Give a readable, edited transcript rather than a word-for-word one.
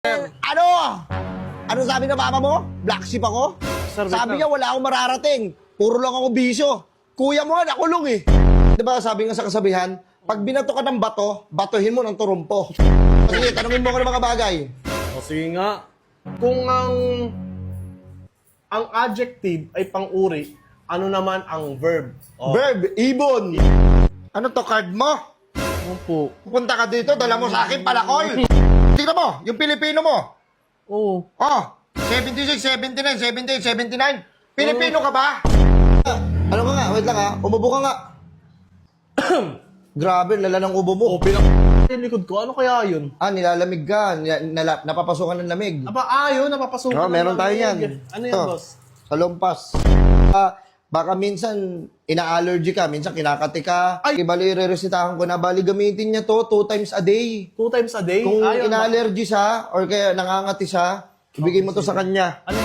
Ano? Ano sabi ng mama mo? Black sheep ako? Sir, wait Sabi lang. niya wala akong mararating. Puro lang ako bisyo. Kuya mo nga nakulong eh. Diba sabi nga sa kasabihan, pag binato ka ng bato, batuhin mo ng turumpo. Sige, tanungin mo ko ng mga bagay. O sige nga. Kung ang adjective ay pang-uri, ano naman ang verb? O, Verb, ibon. Ano to, card mo? ano po? Pupunta ka dito, dala mo sa akin palakol. Tingnan mo, yung Pilipino mo. Oo. Oh, 76, 79, 78, 79. Pilipino ka ba? Ano ka nga, wait lang ha, umubo ka nga. Grabe, lala ng ubo mo. O, yung likod ko, ano kaya yun? Nilalamig ka, napapasukan ng lamig. Ayun, napapasukan. Oh, meron tayo yan. Ano yan, Ito, boss? Salumpas. Baka minsan ina-allergy ka, minsan kinakati ka. Ay! Bali, re-resitahan ko na, bali gamitin niya to 2 times a day. 2 times a day? Kung Ayun, ina-allergy siya or kaya nangangati siya, ibigay mo to sa kanya. Ano